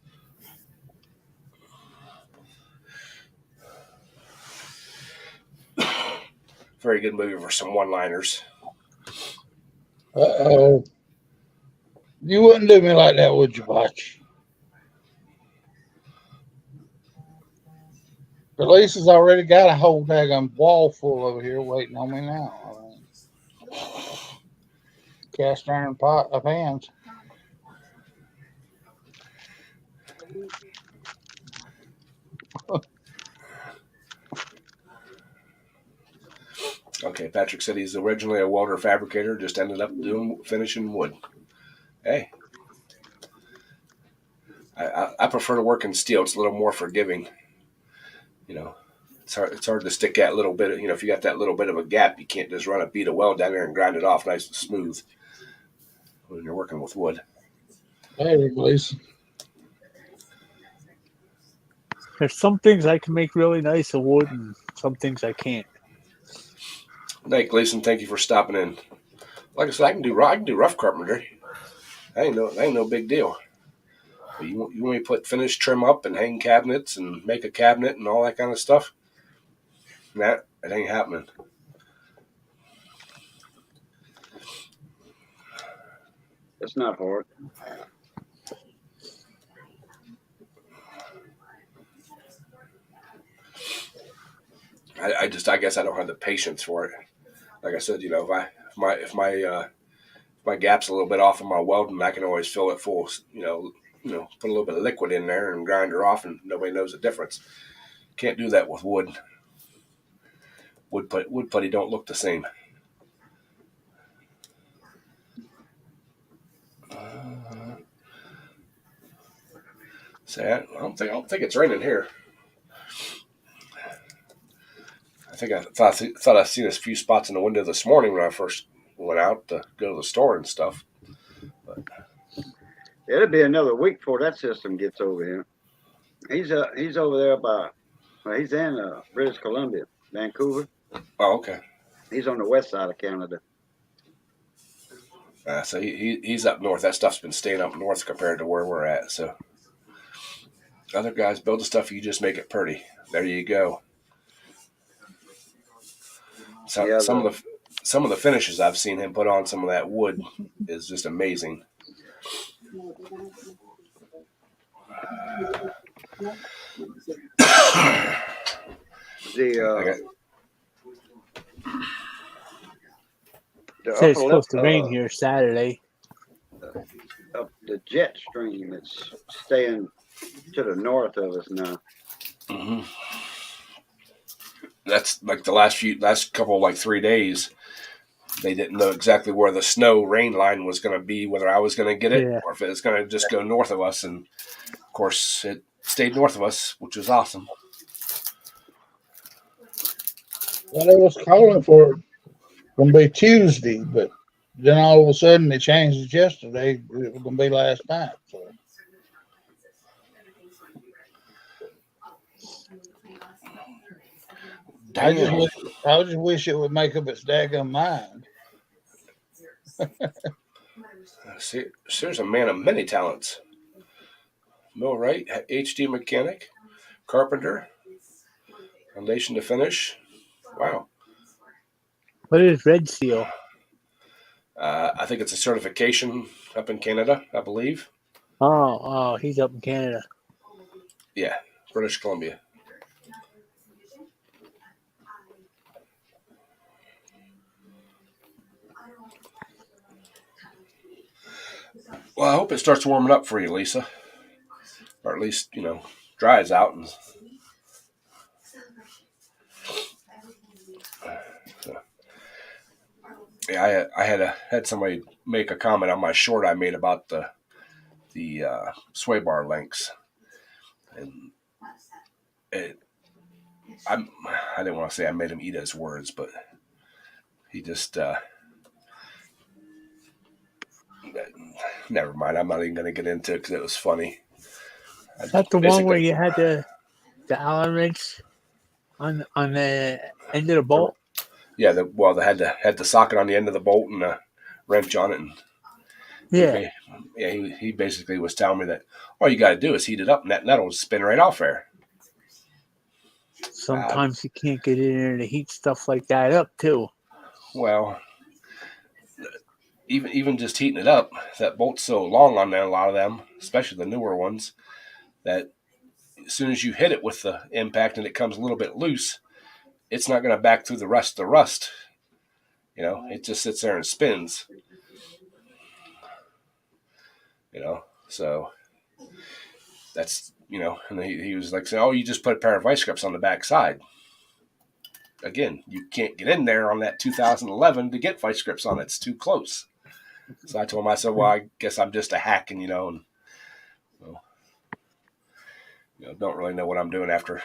Very good movie for some one-liners. Uh-oh. You wouldn't do me like that, would you, Botch? But Lisa's already got a whole daggone wall full over here waiting on me now. I mean, cast iron pot of hands. Okay, Patrick said he's originally a welder fabricator, just ended up finishing wood. Hey, I prefer to work in steel. It's a little more forgiving. You know, it's hard to stick that little bit. If you got that little bit of a gap, you can't just run a bead of weld down there and grind it off nice and smooth when you're working with wood. Hey, Lisa. There's some things I can make really nice of wood, and some things I can't. Nate Gleason, thank you for stopping in. Like I said, I can do rough carpentry. That ain't no big deal. But you want me to put finished trim up and hang cabinets and make a cabinet and all that kind of stuff? It ain't happening. It's not hard. I guess I don't have the patience for it. Like I said, if my gap's a little bit off of my welding, I can always fill it full. Put a little bit of liquid in there and grind her off, and nobody knows the difference. Can't do that with wood. Wood putty don't look the same. I don't think it's raining here. I thought I seen a few spots in the window this morning when I first went out to go to the store and stuff. But It'll be another week before that system gets over here. He's over there he's in British Columbia, Vancouver. oh, okay. He's on the west side of Canada. So he's up north. That stuff's been staying up north compared to where we're at. So other guys build the stuff, you just make it pretty. There you go. So Yeah, some of the finishes I've seen him put on some of that wood is just amazing. It's supposed to rain here Saturday. Up the jet stream, it's staying to the north of us now. Mm-hmm. That's like the last couple, like 3 days, they didn't know exactly where the snow rain line was going to be, whether I was going to get it or if it was going to just go north of us. And of course, it stayed north of us, which was awesome. Well, they was calling for it going to be Tuesday, but then all of a sudden they changed it yesterday. It was going to be last night. So. I just wish it would make up its daggone mind. See, there's a man of many talents. Millwright, HD mechanic, carpenter, foundation to finish. Wow. What is Red Seal? I think it's a certification up in Canada, I believe. Oh, he's up in Canada. Yeah, British Columbia. Well, I hope it starts warming up for you, Lisa. Or at least, dries out. And yeah, I had somebody make a comment on my short I made about the sway bar links, and I didn't want to say I made him eat his words, but he just never mind. I'm not even going to get into it because it was funny. Is that the one where you had the Allen wrench on the end of the bolt? Yeah, they had the socket on the end of the bolt and a wrench on it, and Yeah. he basically was telling me that all you got to do is heat it up, and that'll spin right off there. Sometimes you can't get in there to heat stuff like that up too. Well, even just heating it up, that bolt's so long on there, a lot of them, especially the newer ones, that as soon as you hit it with the impact and it comes a little bit loose, it's not going to back through the rest of the rust. You know, it just sits there and spins. You know, so that's, you know, and he was like saying, oh, you just put a pair of vice grips on the back side. Again, you can't get in there on that 2011 to get vice grips on it. It's too close. So I told him, I said, well, I guess I'm just a hack, and, you know, don't really know what I'm doing after,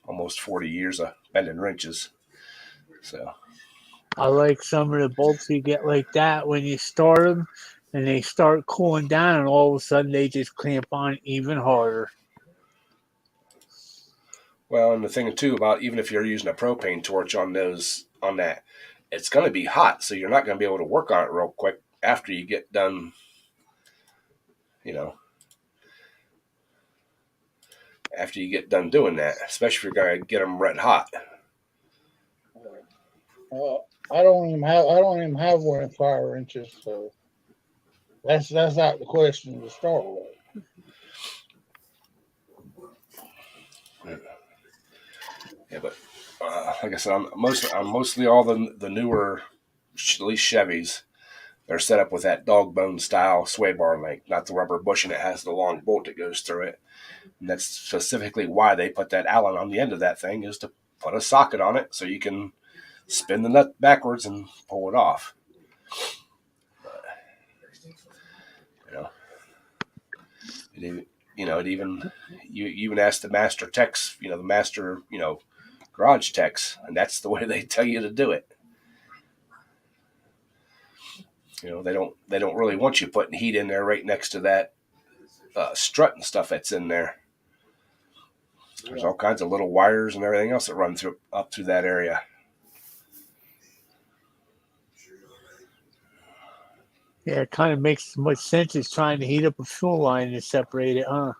almost 40 years of bending wrenches. So I like some of the bolts you get like that when you start them and they start cooling down, and all of a sudden they just clamp on even harder. Well, and the thing too about even if you're using a propane torch on that, it's going to be hot, so you're not going to be able to work on it real quick after you get done. After you get done doing that, especially if you're going to get them red hot. I don't even have one of fire wrenches, so that's out the question to start with. Yeah, but like I said, I'm mostly all the newer, at least Chevys. They're set up with that dog bone style sway bar link, not the rubber bushing. It has the long bolt that goes through it, and that's specifically why they put that Allen on the end of that thing, is to put a socket on it so you can spin the nut backwards and pull it off. But, you even ask the master techs, the master, garage techs, and that's the way they tell you to do it. They don't really want you putting heat in there right next to that strut and stuff that's in there. There's all kinds of little wires and everything else that run up through that area. Yeah, it kind of makes as much sense as trying to heat up a fuel line and separate it, huh?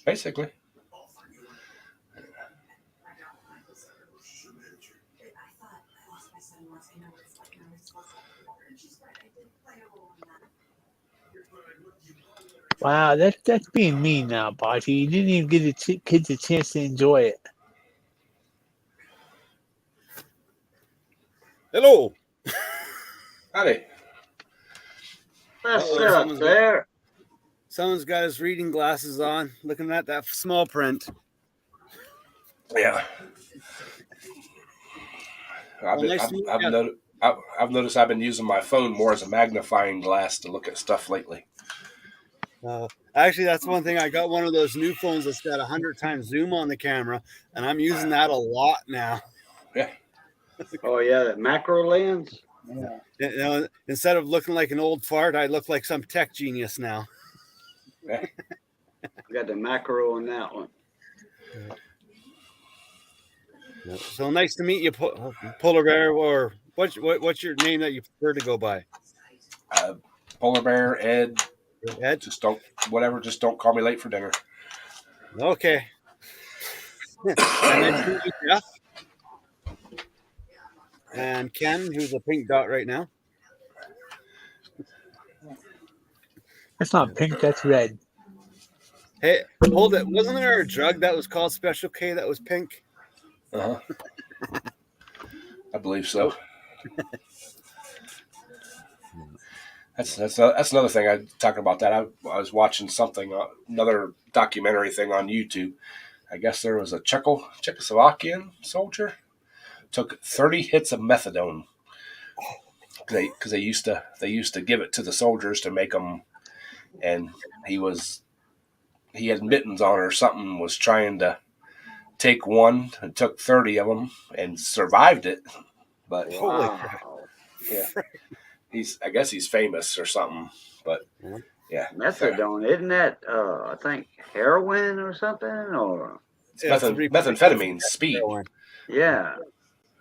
Basically. Wow, that's being mean now, Baji. You didn't even give the kids a chance to enjoy it. Hello. Howdy. Let's sit up there. Someone's got his reading glasses on, looking at that small print. Yeah. I've noticed I've been using my phone more as a magnifying glass to look at stuff lately. Actually, that's one thing. I got one of those new phones that's got 100 times zoom on the camera, and I'm using that a lot now. Yeah. Oh yeah, that macro lens. Yeah. Instead of looking like an old fart, I look like some tech genius now. Yeah. Got the macro on that one. So nice to meet you, Polar Bear. Or what's your name that you prefer to go by? Polar Bear, Ed. Ed? Just don't call me late for dinner. Okay. And then Jeff. And Ken, who's a pink dot right now. That's not pink, that's red. Hey, hold it. Wasn't there a drug that was called Special K that was pink? Uh-huh. I believe so. That's another thing. I talking about that. I was watching something, another documentary thing on YouTube. I guess there was a Czechoslovakian soldier took 30 hits of methadone because they used to give it to the soldiers to make them, and he had mittens on or something, was trying to take one and took 30 of them and survived it. But Holy crap. Wow. yeah, I guess he's famous or something. But yeah, Methadone, isn't that I think heroin or something? Or it's methamphetamine, speed. Heroin. yeah,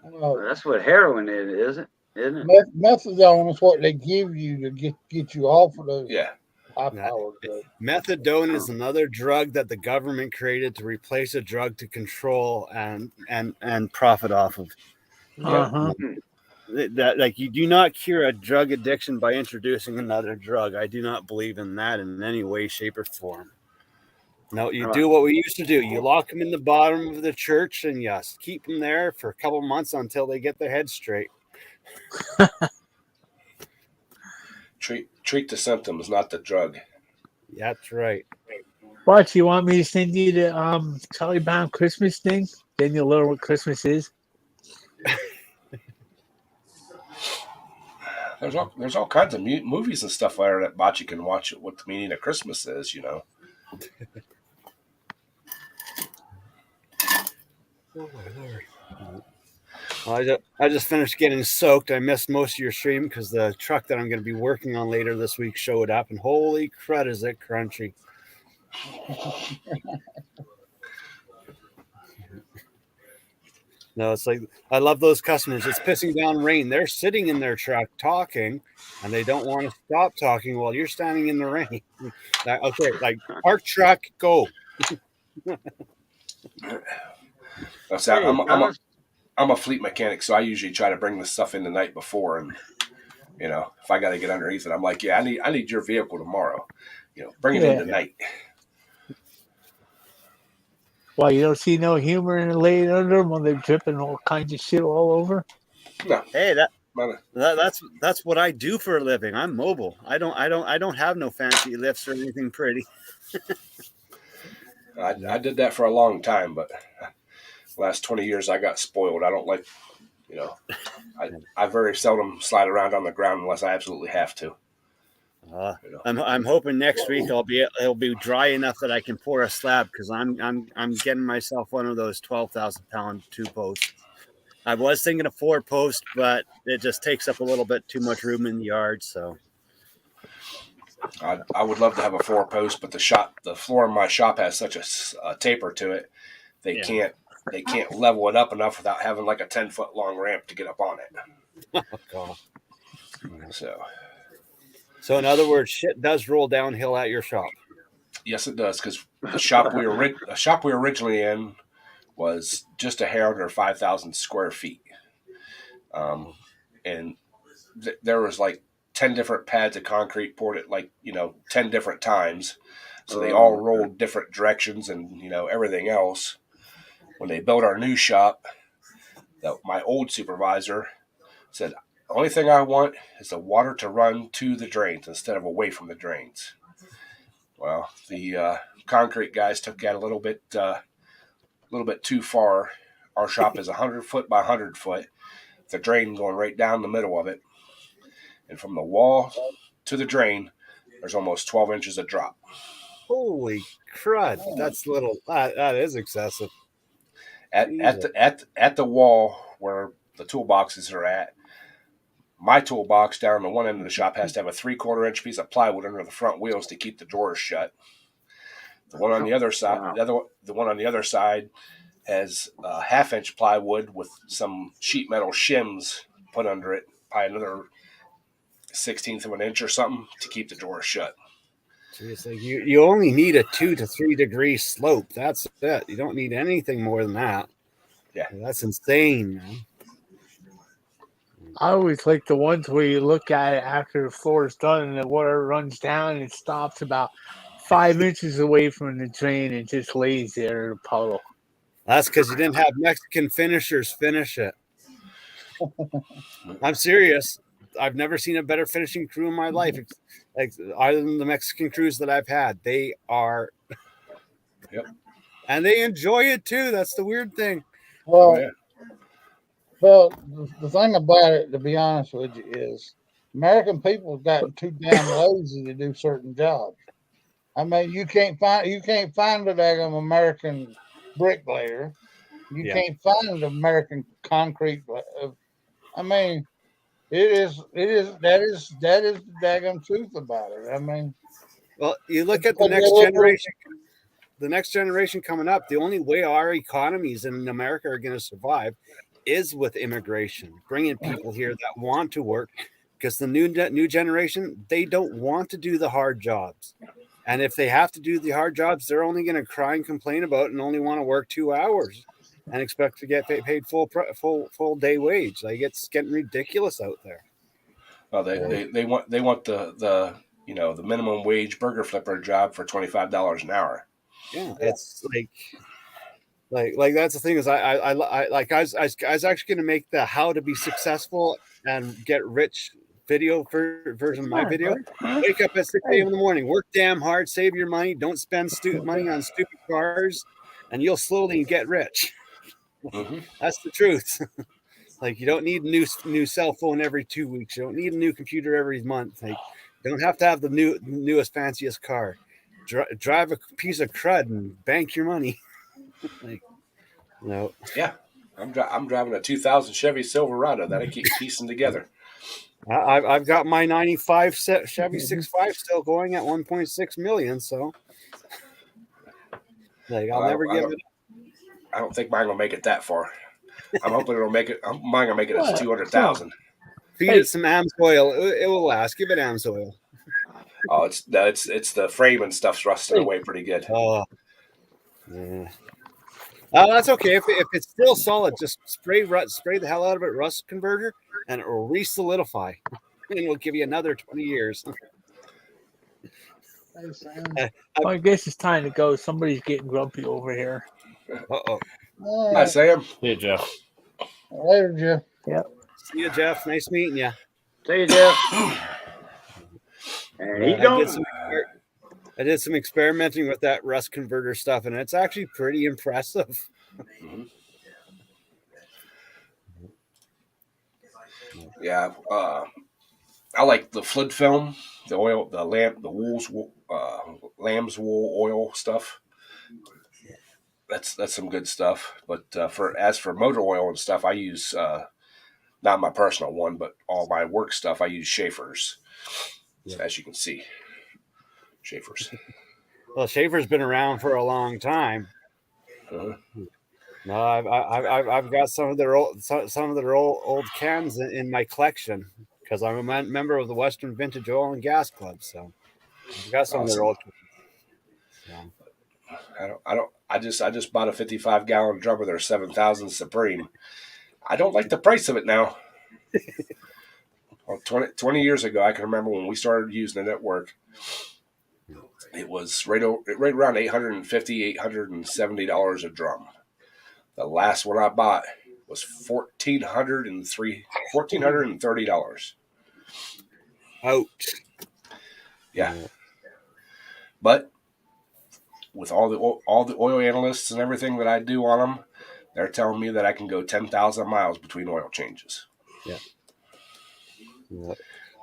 Uh, that's what heroin is, isn't it? methadone is what they give you to get you off of those Yeah, high-powered drugs. Methadone is another drug that the government created to replace a drug to control and profit off of. Uh-huh. That like you do not cure a drug addiction by introducing another drug. I do not believe in that in any way, shape, or form. No, you do what we used to do. You lock them in the bottom of the church and you keep them there for a couple months until they get their head straight. treat the symptoms, not the drug. That's right. What, you want me to send you the Charlie Brown Christmas thing? Then you'll learn what Christmas is. There's all kinds of movies and stuff there that Bocce can watch what the meaning of Christmas is, you know. Oh my Lord. Well, I just finished getting soaked. I missed most of your stream because the truck that I'm going to be working on later this week showed up, and holy crud, is it crunchy! No, it's like I love those customers. It's pissing down rain. They're sitting in their truck talking, and they don't want to stop talking while you're standing in the rain. Okay, like park truck, go. I'm a fleet mechanic, so I usually try to bring the stuff in the night before, and you know, if I got to get underneath it, I'm like, yeah, I need your vehicle tomorrow. You know, bring it in tonight. Well, you don't see no humor in laying under them when they're dripping all kinds of shit all over. No. Hey, that's what I do for a living. I'm mobile. I don't have no fancy lifts or anything pretty. I did that for a long time, but last 20 years I got spoiled. I don't like, you know, I very seldom slide around on the ground unless I absolutely have to. I'm hoping next week it'll be dry enough that I can pour a slab because I'm getting myself one of those 12,000-pound 2-posts. I was thinking of 4-post, but it just takes up a little bit too much room in the yard. So I would love to have a 4-post, but the floor in my shop has such a taper to it. They can't level it up enough without having like a 10-foot long ramp to get up on it. Oh, So in other words, shit does roll downhill at your shop. Yes, it does, because the shop we were originally in was just a hair under 5,000 square feet, and there was like 10 different pads of concrete poured at 10 different times, so they all rolled different directions and everything else. When they built our new shop, my old supervisor said, the only thing I want is the water to run to the drains instead of away from the drains. Well, the concrete guys took that a little bit too far. Our shop is 100 foot by 100 foot. The drain going right down the middle of it. And from the wall to the drain, there's almost 12 inches of drop. Holy crud. That's little. That is excessive. At the wall where the toolboxes are at, my toolbox down on the one end of the shop has to have a 3/4 inch piece of plywood under the front wheels to keep the drawers shut. The one on the other side, the one on the other side has a 1/2 inch plywood with some sheet metal shims put under it, by another 1/16 of an inch or something to keep the drawers shut. It's like you only need a 2 to 3 degree slope. That's it. You don't need anything more than that. Yeah, that's insane, man. I always like the ones where you look at it after the floor is done and the water runs down and it stops about 5 inches away from the drain and just lays there in a puddle. That's because you didn't have Mexican finishers finish it. I'm serious. I've never seen a better finishing crew in my life, other than the Mexican crews that I've had. They are, and they enjoy it too. That's the weird thing. Well, the thing about it, to be honest with you, is American people have gotten too damn lazy to do certain jobs. I mean, you can't find a daggum American bricklayer You Yeah. can't find American concrete. I mean, that is the daggum truth about it. I mean, Well, you look at the because next they look- generation. The next generation coming up, the only way our economies in America are going to survive is with immigration, bringing people here that want to work. Because the new generation, they don't want to do the hard jobs, and if they have to do the hard jobs, they're only going to cry and complain about it and only want to work 2 hours and expect to get paid full day wage. Like, it's getting ridiculous out there. Well, they want the the minimum wage burger flipper job for $25 an hour. Yeah, it's like that's the thing is I was actually going to make the how to be successful and get rich video version of my video. Wake up at 6 a.m. in the morning, work damn hard, save your money, don't spend money on stupid cars, and you'll slowly get rich. Mm-hmm. That's the truth. Like, you don't need a new cell phone every 2 weeks. You don't need a new computer every month. Like, you don't have to have the newest fanciest car. Drive a piece of crud and bank your money. Like, no. Yeah, I'm driving a 2000 Chevy Silverado that I keep piecing together. I've got my 95 Chevy 6.5 still going at 1.6 million. So, like, I'll never give it. I don't think mine will make it that far. I'm hoping it'll make it. Mine will make it as 200,000. Feed it some AMSOIL. It will last. Give it AMSOIL. Oh, it's the frame and stuff's rusting away pretty good. Oh, yeah. That's okay. If it's still solid, just spray the hell out of it, rust converter, and it will re-solidify, and it'll give you another 20 years. I guess it's time to go. Somebody's getting grumpy over here. Uh-oh. Hi, Sam. Hey, Jeff. Later, Jeff. See you, Jeff. Nice meeting you. See you, Jeff. And he I did some experimenting with that rust converter stuff, and it's actually pretty impressive. Yeah, I like the flood film, the oil, the lamb's wool oil stuff. That's some good stuff. But as for motor oil and stuff, I use not my personal one, but all my work stuff. I use Schaefer's, as you can see. Schaefer's. Well, Schaefer's been around for a long time. Uh-huh. No, I've got some of their old cans in my collection because I'm a member of the Western Vintage Oil and Gas Club. So I've got some of their old cans. Yeah. I just bought a 55-gallon drum of their 7000 Supreme. I don't like the price of it now. Well, 20 years ago, I can remember when we started using it at work. It was right around $850, $870 a drum. The last one I bought was $1,430. Ouch. Yeah. But with all the oil analysts and everything that I do on them, they're telling me that I can go 10,000 miles between oil changes. Yeah.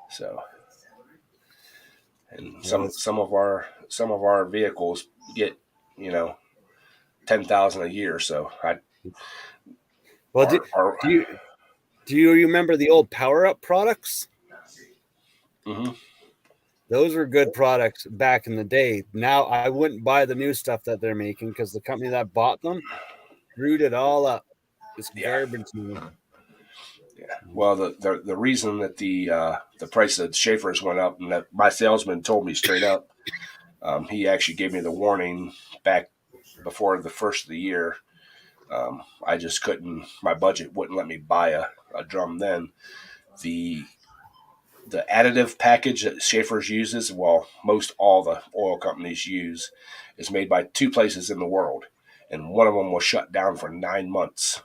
So, and some of our vehicles get 10,000 a year. So do you remember the old Power Up products? Mm-hmm. Those were good products back in the day. Now I wouldn't buy the new stuff that they're making because the company that bought them screwed it all up. It's garbage. Yeah. Well, the reason that the price of Schaefer's went up, and that my salesman told me straight up, he actually gave me the warning back before the first of the year. I just couldn't. My budget wouldn't let me buy a drum then. The additive package that Schaefer's uses, well, most all the oil companies use, is made by 2 places in the world, and one of them was shut down for 9 months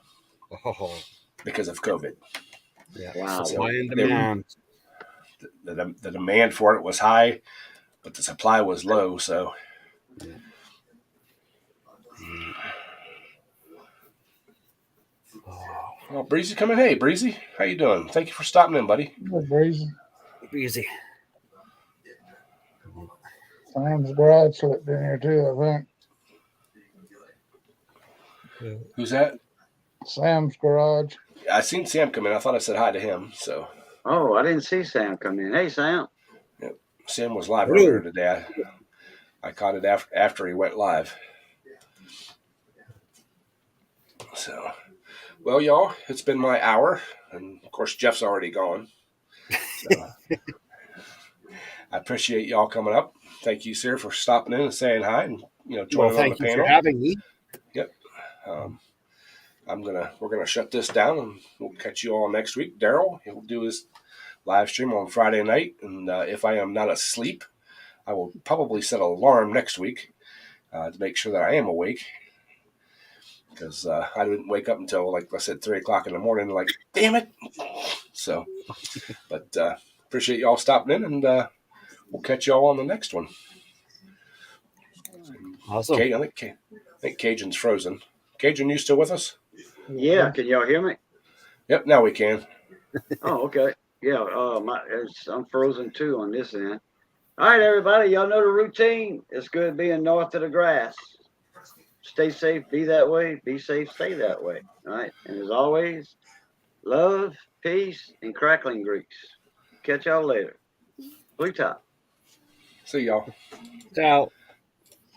because of COVID. Yeah. Wow. Supply and demand. The demand for it was high, but the supply was low. So, well, Breezy coming. Hey, Breezy, how you doing? Thank you for stopping in, buddy. Good, Breezy. Easy. Sam's garage slipped in here too, I think. Who's that? Sam's garage. I seen Sam come in. I thought I said hi to him. So Oh, I didn't see Sam come in. Hey, Sam. Sam was live Ooh. earlier today. I caught it after he went live. So, well, y'all, it's been my hour, and of course Jeff's already gone. So, I appreciate y'all coming up. Thank you, sir, for stopping in and saying hi, and Well, joining on the thank you panel. for having me. Um, we're gonna shut this down, and we'll catch you all next week. Daryl, he'll do his live stream on Friday night, and if I am not asleep, I will probably set an alarm next week to make sure that I am awake, because I didn't wake up until, like I said, 3 o'clock in the morning. Like, damn it! So, but appreciate y'all stopping in, and we'll catch y'all on the next one. Awesome. I think Cajun's frozen. Cajun, you still with us? Yeah, can y'all hear me? Yep, now we can. Oh, okay. Yeah, I'm frozen too on this end. All right, everybody, y'all know the routine. It's good being north of the grass. Stay safe, be that way. Be safe, stay that way. All right, and as always, love, peace, and crackling grease. Catch y'all later. Blue Top. See y'all. Ciao.